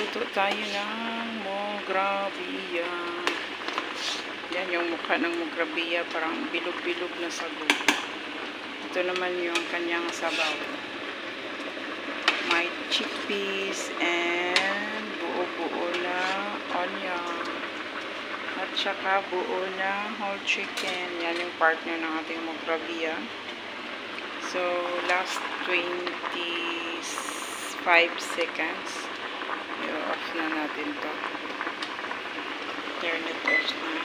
Magluto tayo ng mograbiya. Yan yung mukha ng mograbiya, parang bilog-bilog na sago. Ito naman yung kanyang sabaw. May chickpeas and buo-buo na onion. At saka buo na whole chicken. Yan yung partner ng ating mograbiya. So, last 25 seconds. I-off na natin to. Turn it off na.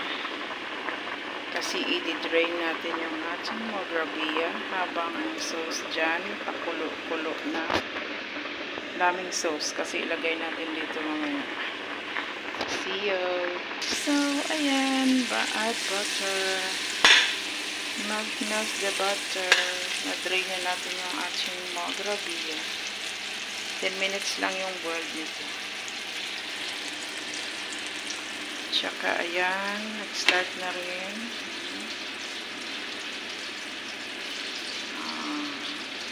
Kasi i-drain natin yung ating mograbiya habang ang sauce dyan pakulo-kulo na. Daming sauce kasi ilagay natin dito mamaya. See you! So, ayan. Add butter. Mag-melt the butter. Na-drain na natin yung ating mograbiya. 10 minutes lang yung boil nito. Tsaka, ayan, nag-start na rin.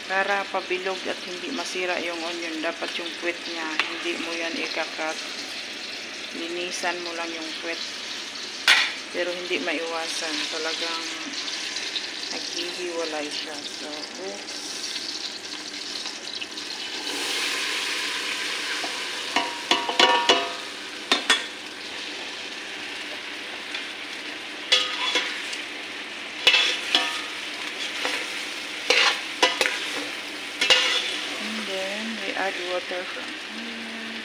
Para pabilog at hindi masira yung onion, dapat yung puwet niya, hindi mo yan ikakat. Linisan mo lang yung puwet. Pero hindi maiwasan. Talagang naghihiwalay siya. So, oops. Add water from here.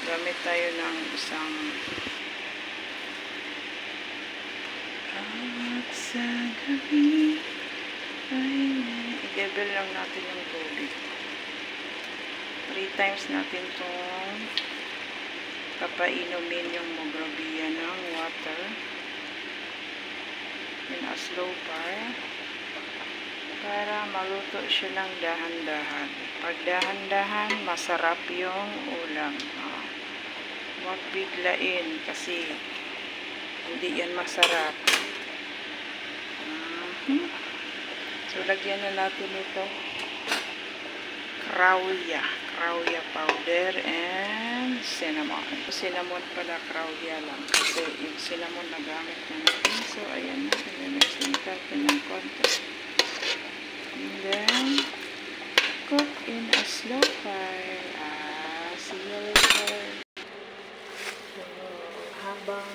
Gamit tayo ng isang at sa gabi ay i-level lang natin yung tubig. 3 times natin itong papainumin yung mograbiya ng water in a slow fire para maluto siya ng dahan-dahan. Pag dahan-dahan, masarap yung ulam. Huwag biglain kasi hindi yan masarap. So, lagyan na natin ito. Krauya powder and cinnamon. Cinnamon pala, krauya lang. Kasi yung cinnamon nagamit na natin. So, ayan na. Mix natin ng konti. And then, cook in a slow fire. See you later. So, habang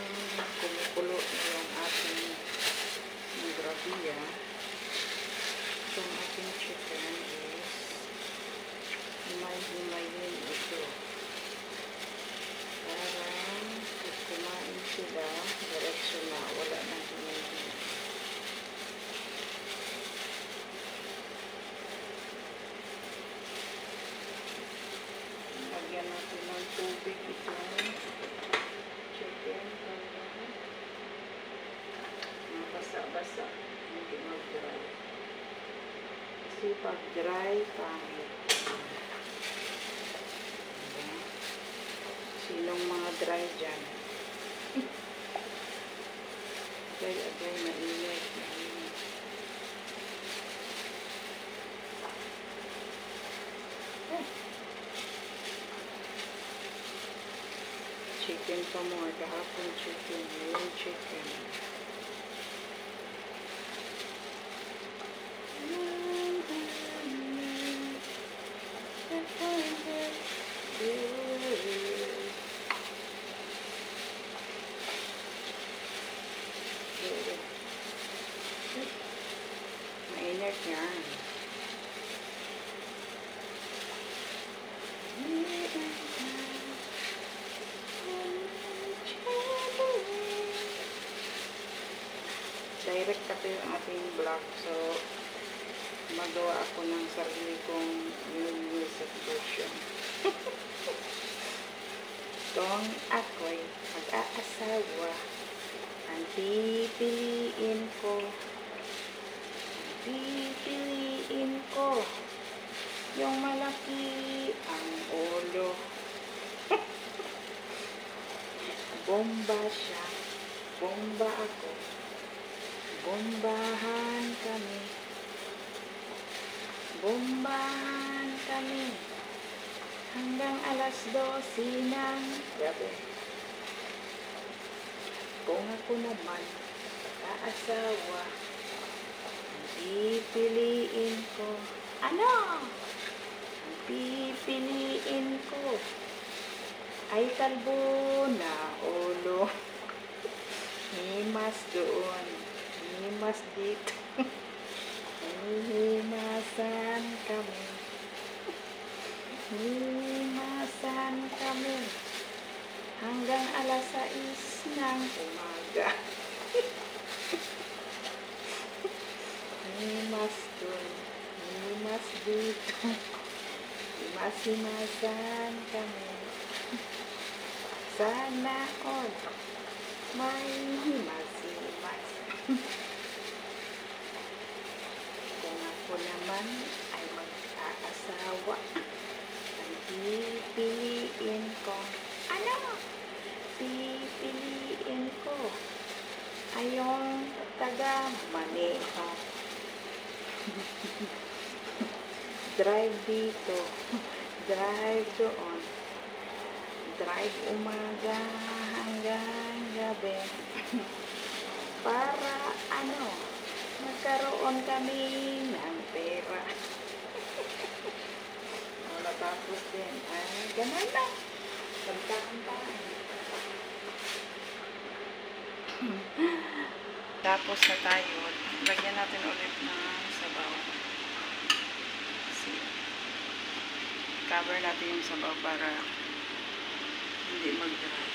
kumukulo yung ating mograbiya, itong ating chicken is himayin ito. Para pag kumain sila, diretso na, wala nang himayin. Lagyan natin ng tubig itong chicken para basa-basa, hindi mag-dry. Kasi pag dry, pangit. Sinong mga dry dyan? Agay, mainit. Chicken pa more. Kahapon chicken. Yung chicken. Mainit yan. Direct kasi yung ating vlog, so magawa ako ng sarili kong music version. Kung ako'y mag-aasawa, ang pipiliin ko yung malaki ang ulo. Bomba siya, bomba ako. Bombahan kami. Bombahan kami hanggang alas 12 ng gabi. Kung ako naman mag-aasawa, ang pipiliin ko, ano? Ang pipiliin ko ay kalbo na ulo. Himas doon, himas dito. Himasan kami. Himasan kami hanggang alas 6 ng umaga. Himas doon, himas dito. Himas-himasan kami. Sana all may himas-himas. Kung ako naman ay mag-aasawa, ang pipiliin ko, ano? Pipiliin ko ay yung taga-maneho. Drive dito, drive doon, drive umaga hanggang gabi. Para ano, magkaroon kami ng pera. Wala tapos din. Ay, ganun na. Kanta-kantaan. Tapos na tayo. Lagyan natin ulit ng sabaw. Cover natin yung sabaw para hindi mag-dry.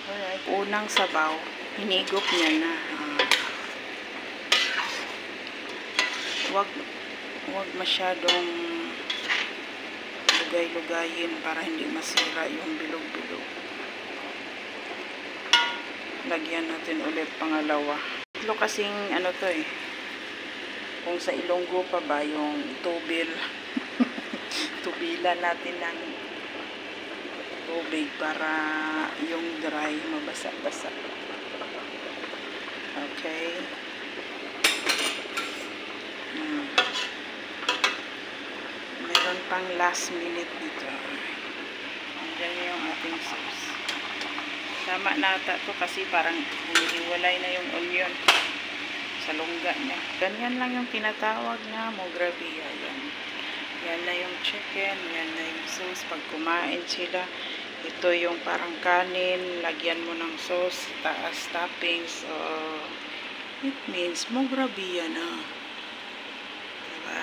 Alright. Unang sabaw, hinigop niya na. Wag masyadong lugay-lugayin para hindi masira yung bilog-bilog. Lagyan natin ulit pangalawa. Ito kasing ano to eh. Kung sa Ilonggo pa ba yung tubil. Tubilan natin ng tubig para yung dry mabasa-basa. Okay. Meron pang last minute dito. Andiyan yung ating sauce. Tama na ata to kasi parang humihiwalay na yung onion sa lungga niya. Ganyan lang yung tinatawag na mograbia. Yan na yung chicken, yan na yung sauce. Pag kumain sila, ito yung parang kanin, lagyan mo ng sauce, taas toppings. So, it means mograbia na. Diba?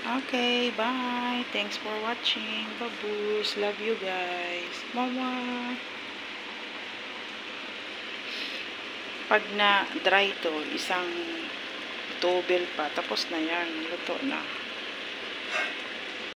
Okay, bye. Thanks for watching. Babush. Love you guys. Mama. Pag na dry to, isang tubel pa. Tapos na yan. Luto na.